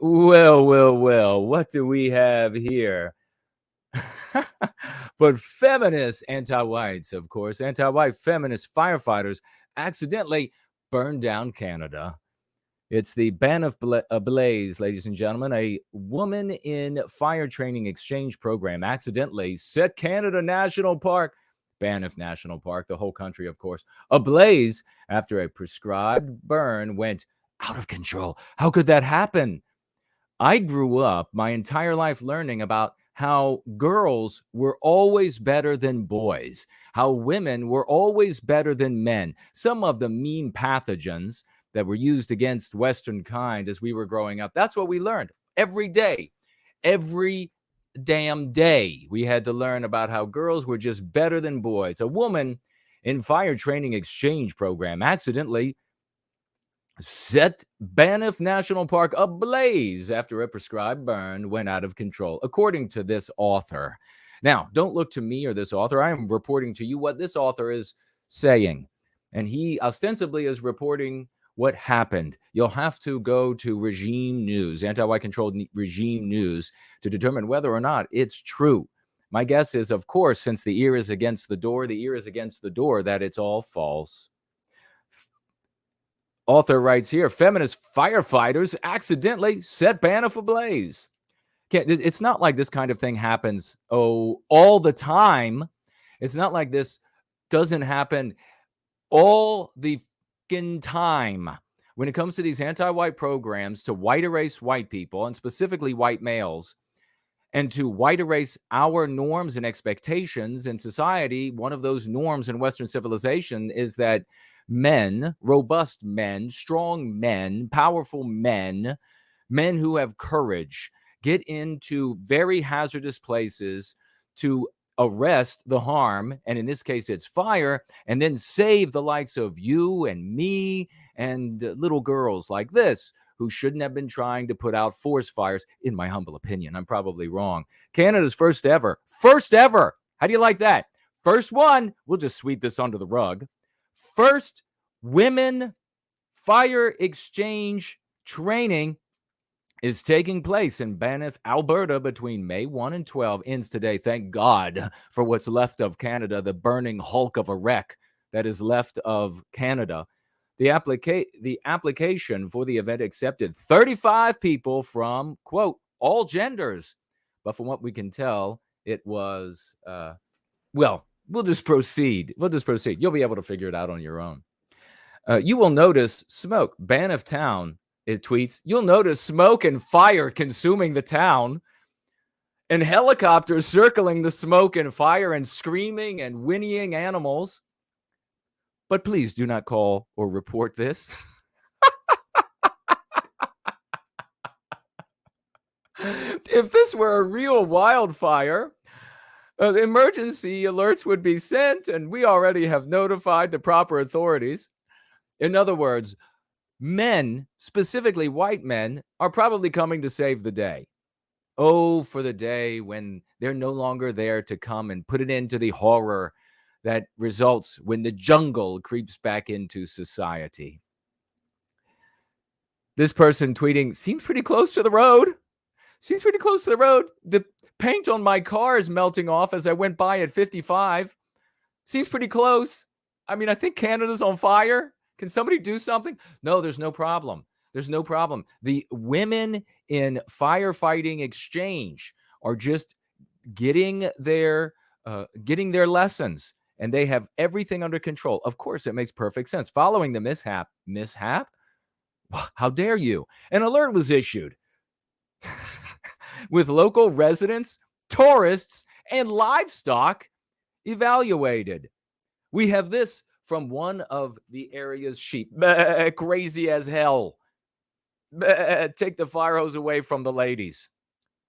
Well, what do we have here? But feminist anti-whites, of course, anti-white feminist firefighters accidentally burned down Canada. It's the Banff Blaze, ladies and gentlemen. A woman in fire training exchange program accidentally set Canada National Park, Banff National Park, the whole country, of course, ablaze after a prescribed burn went out of control. How could that happen? I grew up my entire life learning about how girls were always better than boys, how women were always better than men. Some of the mean pathogens that were used against Western kind as we were growing up, that's what we learned every day. Every damn day, we had to learn about how girls were just better than boys. A woman in fire training exchange program accidentally set Banff National Park ablaze after a prescribed burn went out of control, according to this author. Now, don't look to me or this author. I am reporting to you what this author is saying. And he ostensibly is reporting what happened. You'll have to go to regime news, anti-white controlled regime news, to determine whether or not it's true. My guess is, of course, since the ear is against the door, that it's all false. Author writes here, feminist firefighters accidentally set Banff ablaze. It's not like this kind of thing happens, all the time. It's not like this doesn't happen all the fucking time. When it comes to these anti-white programs to white erase white people, and specifically white males, and to white erase our norms and expectations in society, one of those norms in Western civilization is that men, robust men, strong men, powerful men, men who have courage, get into very hazardous places to arrest the harm, and in this case it's fire, and then save the likes of you and me and little girls like this who shouldn't have been trying to put out forest fires, in my humble opinion. I'm probably wrong. Canada's first ever, how do you like that? First one, we'll just sweep this under the rug. First women fire exchange training is taking place in Banff, Alberta between May 1 and 12. Ends today. Thank God for what's left of Canada, the burning hulk of a wreck that is left of Canada. The application for the event accepted 35 people from, quote, all genders. But from what we can tell, it was, we'll just proceed. You'll be able to figure it out on your own. You will notice smoke. Banff town, it tweets, you'll notice smoke and fire consuming the town, and helicopters circling the smoke and fire, and screaming and whinnying animals. But please do not call or report this. If this were a real wildfire, emergency alerts would be sent, and we already have notified the proper authorities. In other words, men, specifically white men, are probably coming to save the day. Oh, for the day when they're no longer there to come and put an end to the horror that results when the jungle creeps back into society. This person tweeting, seems pretty close to the road. The paint on my car is melting off as I went by at 55. Seems pretty close. I mean, I think Canada's on fire. Can somebody do something? No, there's no problem. The women in firefighting exchange are just getting their lessons, and they have everything under control. Of course, it makes perfect sense. Following the mishap? How dare you? An alert was issued with local residents, tourists, and livestock evaluated. We have this from one of the area's sheep. Crazy as hell. Take the fire hose away from the ladies.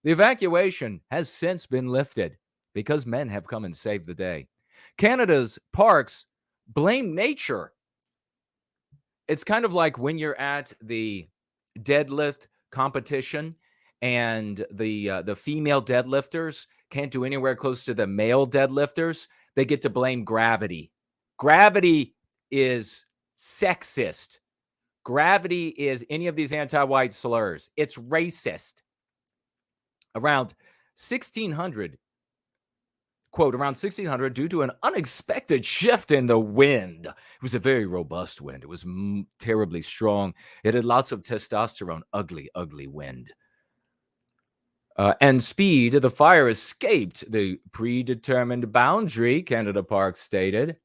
The evacuation has since been lifted because men have come and saved the day. Canada's parks blame nature. It's kind of like when you're at the deadlift competition and the female deadlifters can't do anywhere close to the male deadlifters. They get to blame gravity. Gravity is sexist. gravity is any of these anti-white slurs. It's racist. Around 1600, quote, around 1600, due to an unexpected shift in the wind. It was a very robust wind. It was terribly strong. It had lots of testosterone. Ugly, ugly wind. And speed, the fire escaped the predetermined boundary, Canada Park stated.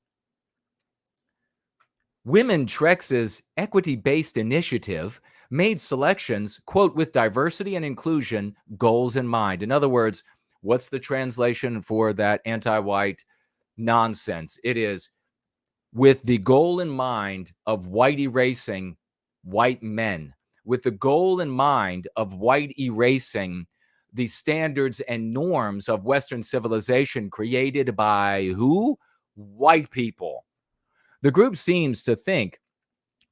Women Trex's equity-based initiative made selections, quote, with diversity and inclusion goals in mind. In other words, what's the translation for that anti-white nonsense? It is with the goal in mind of white erasing white men, with the goal in mind of white erasing the standards and norms of Western civilization created by who? White people. The group seems to think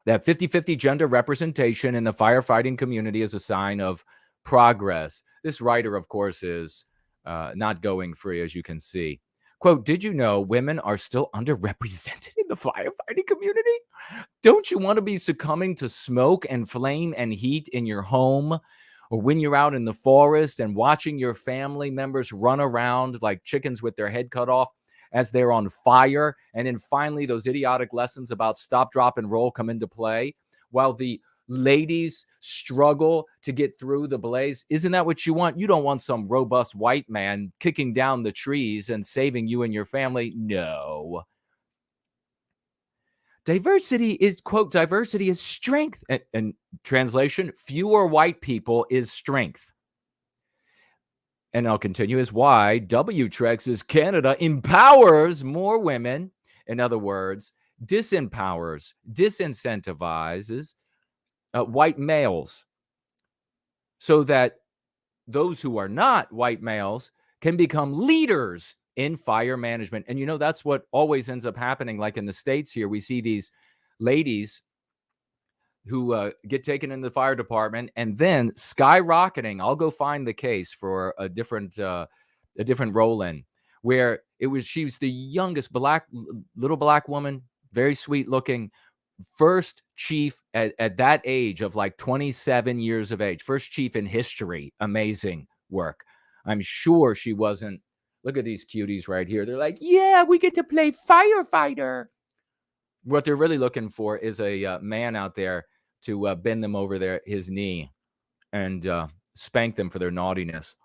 that 50-50 gender representation in the firefighting community is a sign of progress. This writer, of course, is not going free, as you can see. Quote, did you know women are still underrepresented in the firefighting community? Don't you want to be succumbing to smoke and flame and heat in your home? Or when you're out in the forest and watching your family members run around like chickens with their head cut off as they're on fire, and then finally those idiotic lessons about stop, drop, and roll come into play while the ladies struggle to get through the blaze. Isn't that what you want? You don't want some robust white man kicking down the trees and saving you and your family. No. Diversity is, quote, diversity is strength. And translation, fewer white people is strength. And I'll continue, is why W-Trex's Canada empowers more women. In other words, disempowers, disincentivizes white males so that those who are not white males can become leaders in fire management. And, you know, that's what always ends up happening. Like in the States here, we see these ladies who get taken in the fire department and then skyrocketing. I'll go find the case for a different role in where she was the youngest little black woman, very sweet looking, first chief at that age of like 27 years of age, first chief in history. Amazing work. I'm sure she wasn't. Look at these cuties right here. They're like, yeah, we get to play firefighter. What they're really looking for is a man out there to bend them over his knee and spank them for their naughtiness.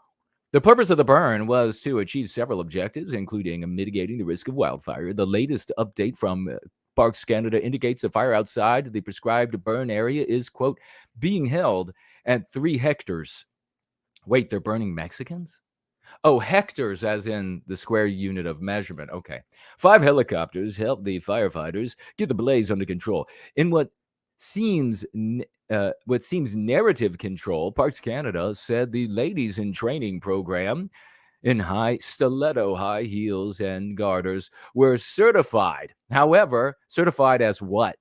The purpose of the burn was to achieve several objectives, including mitigating the risk of wildfire. The latest update from Parks Canada indicates the fire outside the prescribed burn area is, quote, being held at 3 hectares. Wait, they're burning Mexicans? Oh, hectares as in the square unit of measurement. Okay. 5 helicopters helped the firefighters get the blaze under control. In what seems narrative control, Parks Canada said the ladies in training program in stiletto high heels and garters were certified. However, certified as what?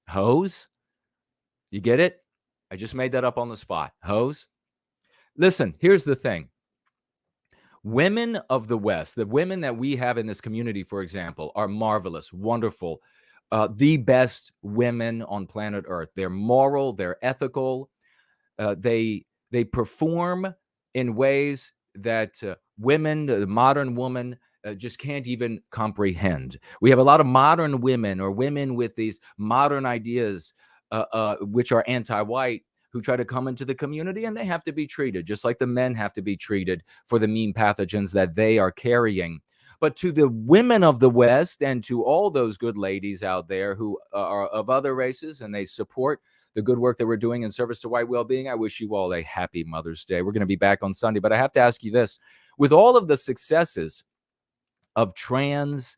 Hose? You get it? I just made that up on the spot. Hose? Listen, here's the thing. Women of the West, the women that we have in this community, for example, are marvelous, wonderful, the best women on planet Earth. They're moral, they're ethical. They perform in ways that women, the modern woman, just can't even comprehend. We have a lot of modern women or women with these modern ideas, which are anti-white, who try to come into the community, and they have to be treated just like the men have to be treated for the mean pathogens that they are carrying. But to the women of the West and to all those good ladies out there who are of other races and they support the good work that we're doing in service to white well-being, I wish you all a happy Mother's Day. We're going to be back on Sunday, but I have to ask you this. With all of the successes of trans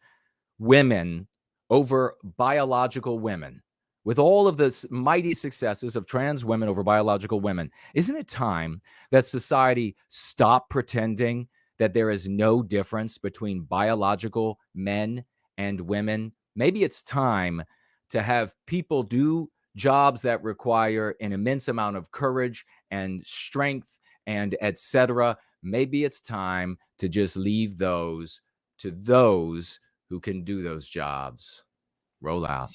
women over biological women, with all of the mighty successes of trans women over biological women, isn't it time that society stop pretending that there is no difference between biological men and women? Maybe it's time to have people do jobs that require an immense amount of courage and strength and etc. Maybe it's time to just leave those to those who can do those jobs. Roll out.